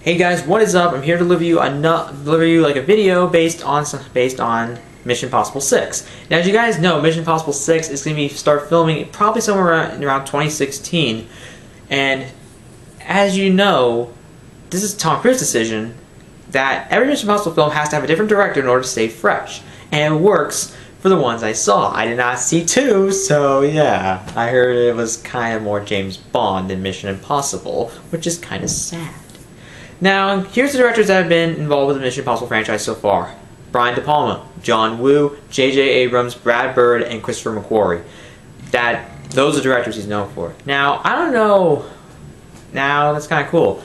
Hey guys, what is up? I'm here to deliver you like a video based on Mission Impossible 6. Now, as you guys know, Mission Impossible 6 is going to start filming probably somewhere around 2016, and as you know, this is Tom Cruise's decision that every Mission Impossible film has to have a different director in order to stay fresh, and it works for the ones I saw. I did not see 2, so yeah, I heard it was kind of more James Bond than Mission Impossible, which is kind of sad. Now, here's the directors that have been involved with the Mission Impossible franchise so far. Brian De Palma, John Woo, J.J. Abrams, Brad Bird, and Christopher McQuarrie. Those are directors he's known for. Now, I don't know. Now, that's kind of cool.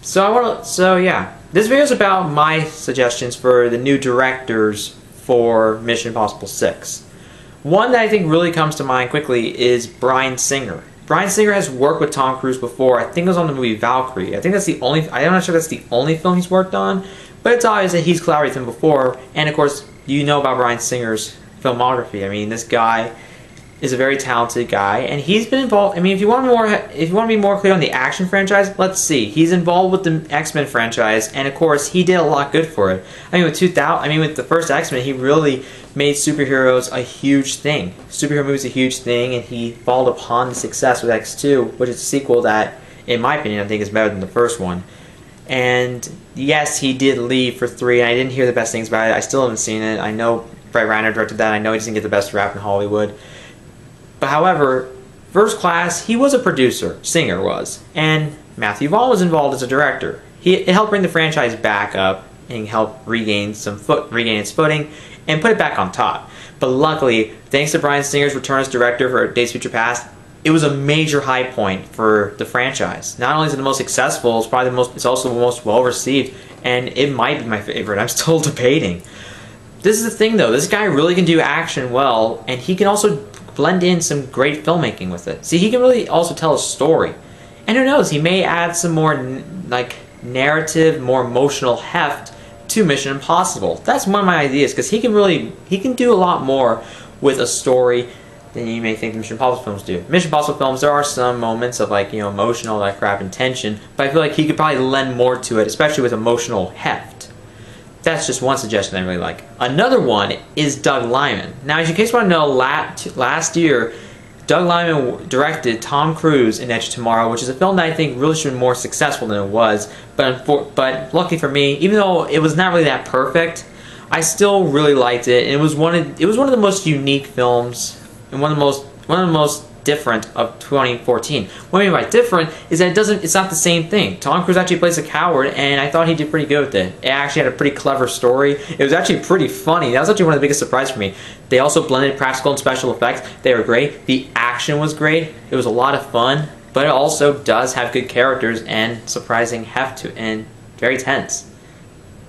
So yeah, this video is about my suggestions for the new directors for Mission Impossible 6. One that I think really comes to mind quickly is Bryan Singer. Bryan Singer has worked with Tom Cruise before. I think it was on the movie Valkyrie. I think that's the only. I'm not sure that's the only film he's worked on, but it's obvious that he's collaborated with him before. And of course, you know about Bryan Singer's filmography. I mean, this guy is a very talented guy, and he's been involved. I mean, if you want to be more clear on the action franchise, let's see. He's involved with the X-Men franchise, and of course, he did a lot good for it. I mean, with the first X-Men, he really made superheroes a huge thing. Superhero movies a huge thing, and he followed upon the success with X2, which is a sequel that, in my opinion, I think is better than the first one. And yes, he did leave for 3, and I didn't hear the best things about it. I still haven't seen it. I know Brett Ratner directed that. I know he doesn't get the best rap in Hollywood. But however, First Class, he was a producer. Singer was. And Matthew Vaughn was involved as a director. It helped bring the franchise back up and help regain its footing and put it back on top. But luckily, thanks to Bryan Singer's return as director for Days of Future Past, it was a major high point for the franchise. Not only is it the most successful, it's also the most well received, and it might be my favorite. I'm still debating. This is the thing though, this guy really can do action well, and he can also blend in some great filmmaking with it. See, he can really also tell a story. And who knows, he may add some more narrative, more emotional heft to Mission Impossible. That's one of my ideas, because he can do a lot more with a story than you may think the Mission Impossible films do. Mission Impossible films, there are some moments of emotional, that crap, and tension, but I feel like he could probably lend more to it, especially with emotional heft. That's just one suggestion I really like. Another one is Doug Liman. Now, as you case want to know, last year, Doug Liman directed Tom Cruise in Edge of Tomorrow, which is a film that I think really should have been more successful than it was. But luckily for me, even though it was not really that perfect, I still really liked it. And it was one of the most unique films and one of the most different of 2014. What I mean by different is that it's not the same thing. Tom Cruise actually plays a coward, and I thought he did pretty good with it. It actually had a pretty clever story. It was actually pretty funny. That was actually one of the biggest surprises for me. They also blended practical and special effects. They were great. The action was great. It was a lot of fun, but it also does have good characters and surprising heft to it, and very tense.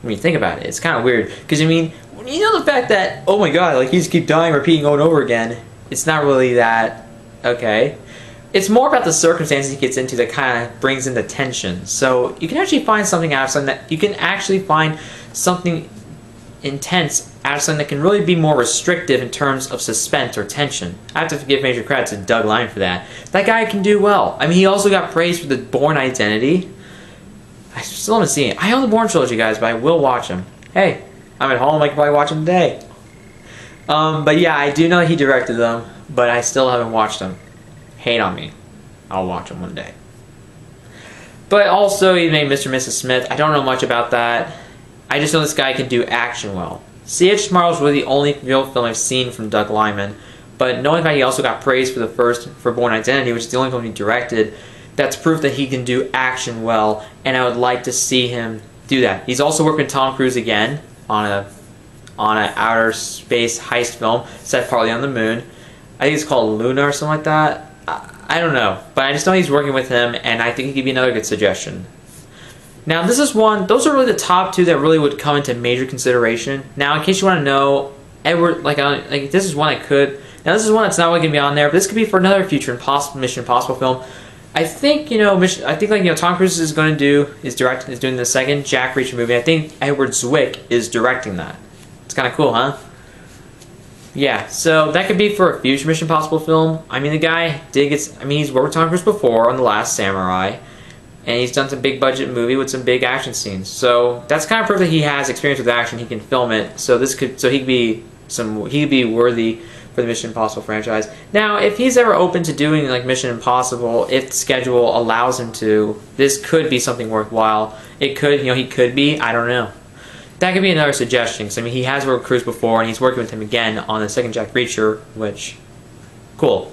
When you think about it, it's kind of weird, because I mean, you know the fact that, oh my god, he just keep dying, repeating over and over again. It's not really that okay. It's more about the circumstances he gets into that kind of brings in the tension. So you can actually find something out of something that you can actually find something intense out of something that can really be more restrictive in terms of suspense or tension. I have to give major credit to Doug Liman for that. That guy can do well. I mean, he also got praised for the Bourne Identity. I still haven't seen it. I own the Bourne trilogy, guys, but I will watch them. Hey, I'm at home. I can probably watch them today. But yeah, I do know he directed them, but I still haven't watched them. Hate on me. I'll watch them one day. But also, he made Mr. and Mrs. Smith. I don't know much about that. I just know this guy can do action well. See, Edge of Tomorrow is really the only real film I've seen from Doug Liman, but knowing that he also got praised for Bourne Identity, which is the only film he directed, that's proof that he can do action well, and I would like to see him do that. He's also working with Tom Cruise again on an outer space heist film set partly on the moon. I think it's called Luna or something like that. I don't know, but I just know he's working with him, and I think he could be another good suggestion. Now, those are really the top 2 that really would come into major consideration. Now, in case you want to know, this is one I could. Now, this is one that's not really going to be on there, but this could be for another future Mission Impossible film. I think Tom Cruise is doing the second Jack Reacher movie. I think Edward Zwick is directing that. It's kind of cool, huh? Yeah, so that could be for a future Mission Impossible film. I mean, the guy he's worked with Tom Cruise before on The Last Samurai, and he's done some big budget movie with some big action scenes. So that's kind of proof that he has experience with action. He can film it. So he could be worthy for the Mission Impossible franchise. Now, if he's ever open to doing like Mission Impossible, if the schedule allows him to, this could be something worthwhile. It could, he could be. I don't know. That could be another suggestion. Because I mean, he has worked with Cruise before, and he's working with him again on the second Jack Reacher, which, cool.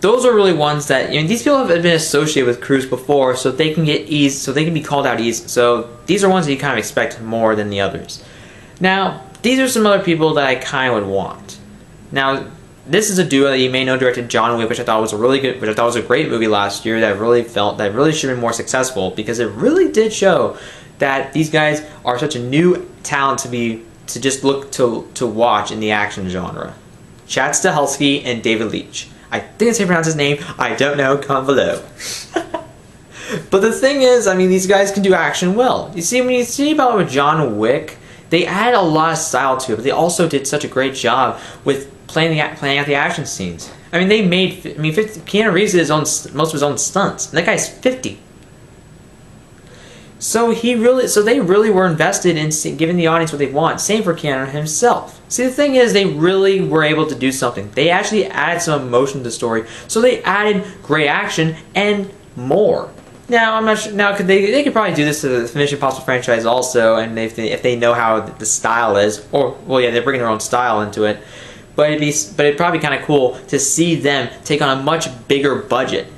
Those are really ones that these people have been associated with Cruise before, so they can get easy, so they can be called out easy. So these are ones that you kind of expect more than the others. Now, these are some other people that I kind of would want. Now, this is a duo that you may know directed John Wick, which I thought was a great movie last year that really should have been more successful, because it really did show that these guys are such a new talent to just look to watch in the action genre. Chad Stahelski and David Leitch. I think that's how you pronounce his name. I don't know. Comment below. But the thing is, I mean, these guys can do action well. You see, when you see about with John Wick, they added a lot of style to it, but they also did such a great job with playing out the action scenes. I mean, Keanu Reeves did most of his own stunts, and that guy's 50. So they really were invested in giving the audience what they want. Same for Keanu himself. See, the thing is, they really were able to do something. They actually added some emotion to the story, so they added great action and more. Now, I'm not sure. Now, they could probably do this to the Mission Impossible franchise also, and if they know how the style is, or well, yeah, they're bringing their own style into it. But it'd probably be kind of cool to see them take on a much bigger budget.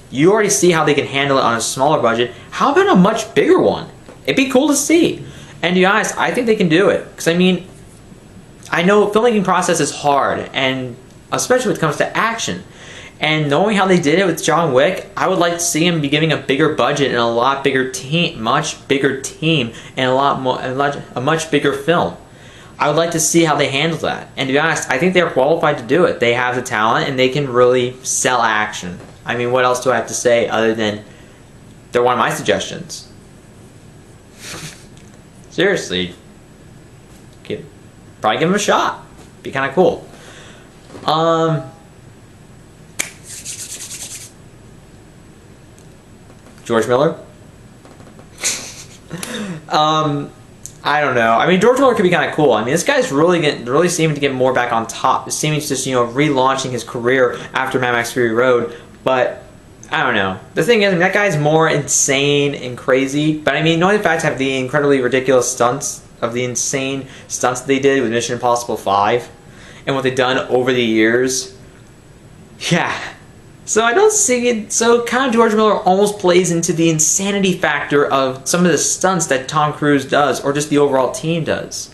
You already see how they can handle it on a smaller budget. How about a much bigger one? It'd be cool to see. And to be honest, I think they can do it. Because I mean, I know filmmaking process is hard, and especially when it comes to action. And knowing how they did it with John Wick, I would like to see him be giving a bigger budget and a lot bigger team, much bigger team, and a much bigger film. I would like to see how they handle that. And to be honest, I think they're qualified to do it. They have the talent, and they can really sell action. I mean, what else do I have to say other than they're one of my suggestions? Seriously, probably give them a shot. Be kind of cool. George Miller? I don't know. I mean, George Miller could be kind of cool. I mean, this guy's really seeming to get more back on top. Seeming to just, relaunching his career after Mad Max Fury Road. But, I don't know. The thing is, I mean, that guy's more insane and crazy. But, I mean, knowing the facts have the incredibly ridiculous stunts of the insane stunts they did with Mission Impossible 5 and what they've done over the years. Yeah. So I don't see it. So kind of George Miller almost plays into the insanity factor of some of the stunts that Tom Cruise does, or just the overall team does.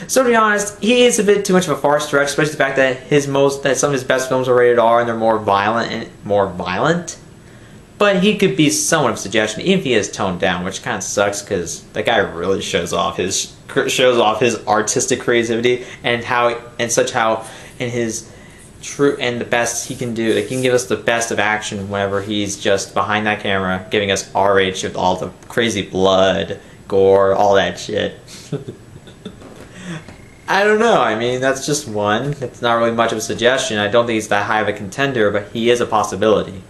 So to be honest, he is a bit too much of a far stretch, especially the fact that some of his best films are rated R and they're more violent. But he could be somewhat of a suggestion, even if he is toned down, which kind of sucks because that guy really shows off his artistic creativity and how in his true and the best he can do. He can give us the best of action whenever he's just behind that camera, giving us RH with all the crazy blood, gore, all that shit. I don't know. I mean, that's just one. It's not really much of a suggestion. I don't think he's that high of a contender, but he is a possibility.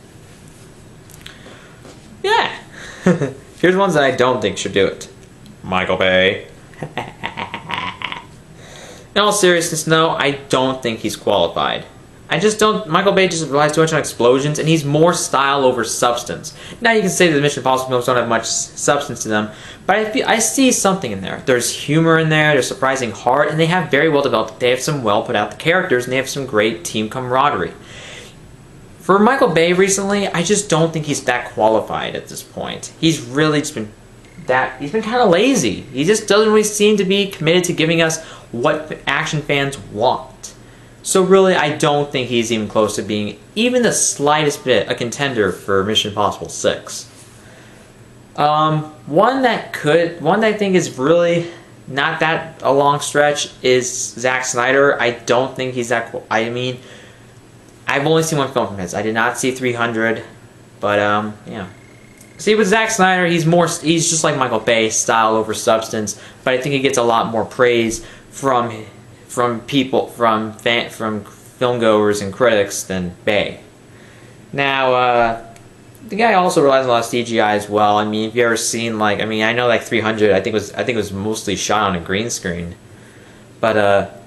Yeah. Here's ones that I don't think should do it. Michael Bay. In all seriousness, no, I don't think he's qualified. I just don't. Michael Bay just relies too much on explosions, and he's more style over substance. Now you can say that the Mission Impossible films don't have much substance to them, but I see something in there. There's humor in there, there's surprising heart, and they have very well developed. They have some well put out characters, and they have some great team camaraderie. For Michael Bay recently, I just don't think he's that qualified at this point. He's really just been kind of lazy. He just doesn't really seem to be committed to giving us what action fans want. So really, I don't think he's even close to being even the slightest bit a contender for Mission Impossible 6. One that I think is really not that a long stretch is Zack Snyder. I don't think he's that. I mean, I've only seen one film from his. I did not see 300, but yeah. See, with Zack Snyder, he's just like Michael Bay, style over substance. But I think he gets a lot more praise from people, from filmgoers and critics than Bay. Now, the guy also relies on a lot of CGI as well. I mean, if you ever seen like, I mean, I know like 300, I think it was mostly shot on a green screen, but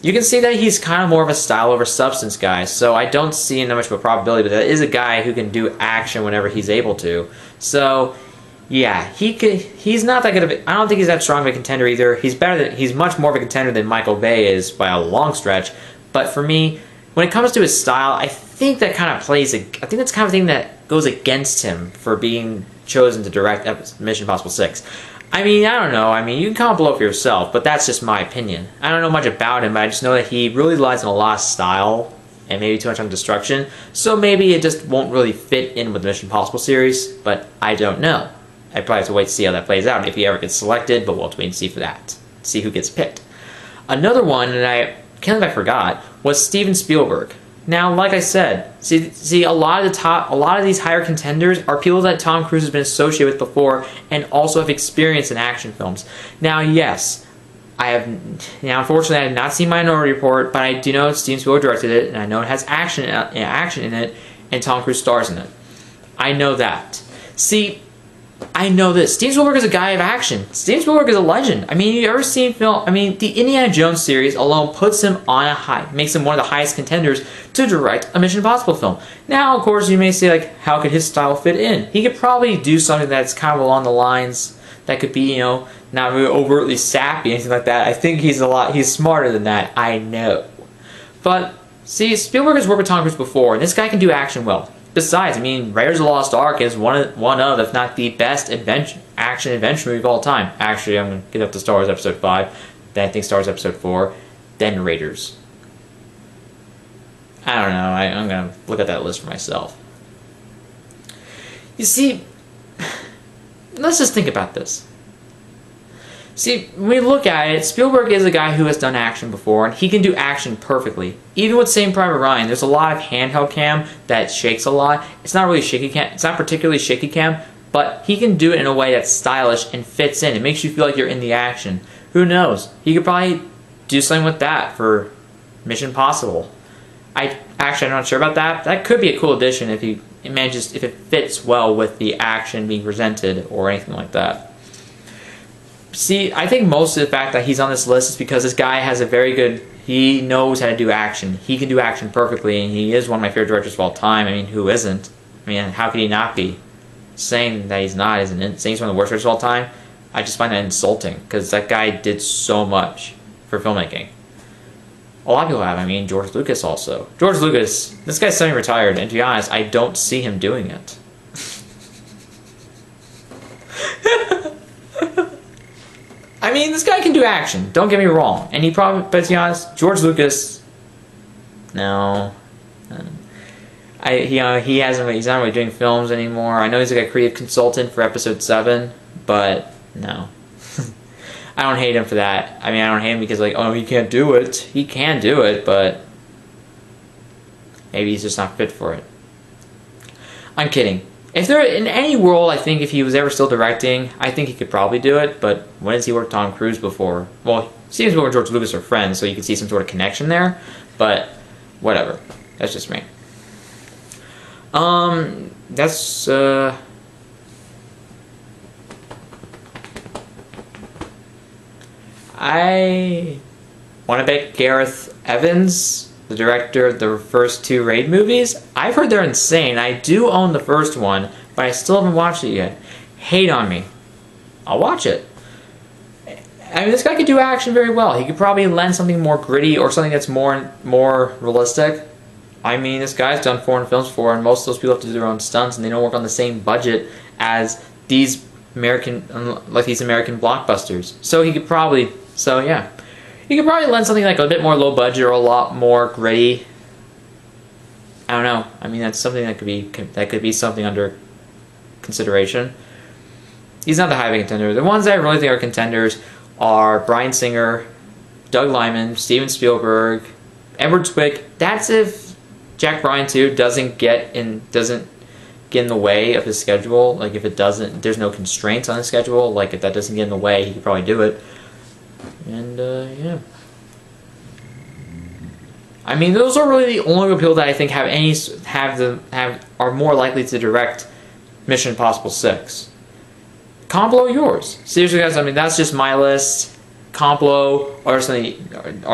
you can see that he's kind of more of a style over substance guy. So I don't see much of a probability, but that is a guy who can do action whenever he's able to. So yeah, he's not that good of a, I don't think he's that strong of a contender either. He's much more of a contender than Michael Bay is by a long stretch. But for me, when it comes to his style, I think that kind of plays. I think that's kind of thing that goes against him for being chosen to direct Mission Impossible 6. I mean, I don't know. I mean, you can comment below for yourself, but that's just my opinion. I don't know much about him, but I just know that he really relies on a lot of style and maybe too much on destruction. So maybe it just won't really fit in with the Mission Impossible series, but I don't know. I probably have to wait to see how that plays out if he ever gets selected, but we'll have to wait and see for that. See who gets picked. Another one, and I can't believe I forgot, was Steven Spielberg. Now, like I said, see a lot of these higher contenders are people that Tom Cruise has been associated with before and also have experience in action films. Now, yes, unfortunately, I have not seen Minority Report, but I do know Steven Spielberg directed it, and I know it has action in it, and Tom Cruise stars in it. I know that. See, I know this. Steven Spielberg is a guy of action. Steven Spielberg is a legend. I mean, you ever seen film? I mean, the Indiana Jones series alone puts him on a high, makes him one of the highest contenders to direct a Mission Impossible film. Now, of course, you may say, like, how could his style fit in? He could probably do something that's kind of along the lines that could be, you know, not really overtly sappy, anything like that. I think he's smarter than that. I know. But, see, Spielberg has worked with Tom Cruise before, and this guy can do action well. Besides, I mean, Raiders of the Lost Ark is one of, if not the best action adventure movie of all time. Actually, I'm going to get up to Star Wars Episode 5, then I think Star Wars Episode 4, then Raiders. I don't know, I'm going to look at that list for myself. You see, let's just think about this. See, when we look at it, Spielberg is a guy who has done action before, and he can do action perfectly. Even with Saving Private Ryan, there's a lot of handheld cam that shakes a lot. It's not really shaky cam. It's not particularly shaky cam, but he can do it in a way that's stylish and fits in. It makes you feel like you're in the action. Who knows? He could probably do something with that for Mission Impossible. I'm not sure about that. That could be a cool addition if it fits well with the action being presented or anything like that. See, I think most of the fact that he's on this list is because this guy has a very good, he knows how to do action. He can do action perfectly, and he is one of my favorite directors of all time. I mean, who isn't? I mean, how could he not be? Saying that he's not isn't saying he's one of the worst directors of all time, I just find that insulting, because that guy did so much for filmmaking. A lot of people have. I mean, George Lucas also. George Lucas, this guy's semi-retired, and to be honest, I don't see him doing it. I mean, this guy can do action. Don't get me wrong, and but to be honest, George Lucas, no, he's not really doing films anymore. I know he's like a creative consultant for Episode 7, but no, I don't hate him for that. I mean, I don't hate him because like, oh, he can't do it. He can do it, but maybe he's just not fit for it. I'm kidding. If there in any world, I think if he was ever still directing, I think he could probably do it. But when has he worked with Tom Cruise before? Well, Steven Spielberg and George Lucas are friends, so you can see some sort of connection there. But whatever, that's just me. That's I want to bet Gareth Evans, the director of the first 2 Raid movies. I've heard they're insane. I do own the first one, but I still haven't watched it yet. Hate on me. I'll watch it. I mean, this guy could do action very well. He could probably lend something more gritty or something that's more realistic. I mean, this guy's done foreign films before, and most of those people have to do their own stunts, and they don't work on the same budget as these American blockbusters. So he could probably, yeah. You could probably lend something like a bit more low budget or a lot more gritty. I don't know. I mean, that's something that could be something under consideration. He's not the high contender. The ones that I really think are contenders are Bryan Singer, Doug Liman, Steven Spielberg, Edward Zwick. That's if Jack Bryan 2 doesn't get in the way of his schedule. Like if there's no constraints on his schedule. Like if that doesn't get in the way, he could probably do it. And, yeah. I mean, those are really the only people that I think are more likely to direct Mission Impossible 6. Comment below yours. Seriously, guys. I mean, that's just my list. Comment below. Are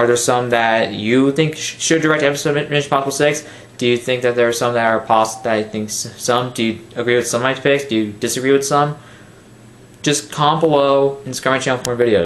there some that you think should direct episode of Mission Impossible 6? Do you think that there are some that are possible? That I think some. Do you agree with some of my picks? Do you disagree with some? Just comment below and subscribe to my channel for more videos.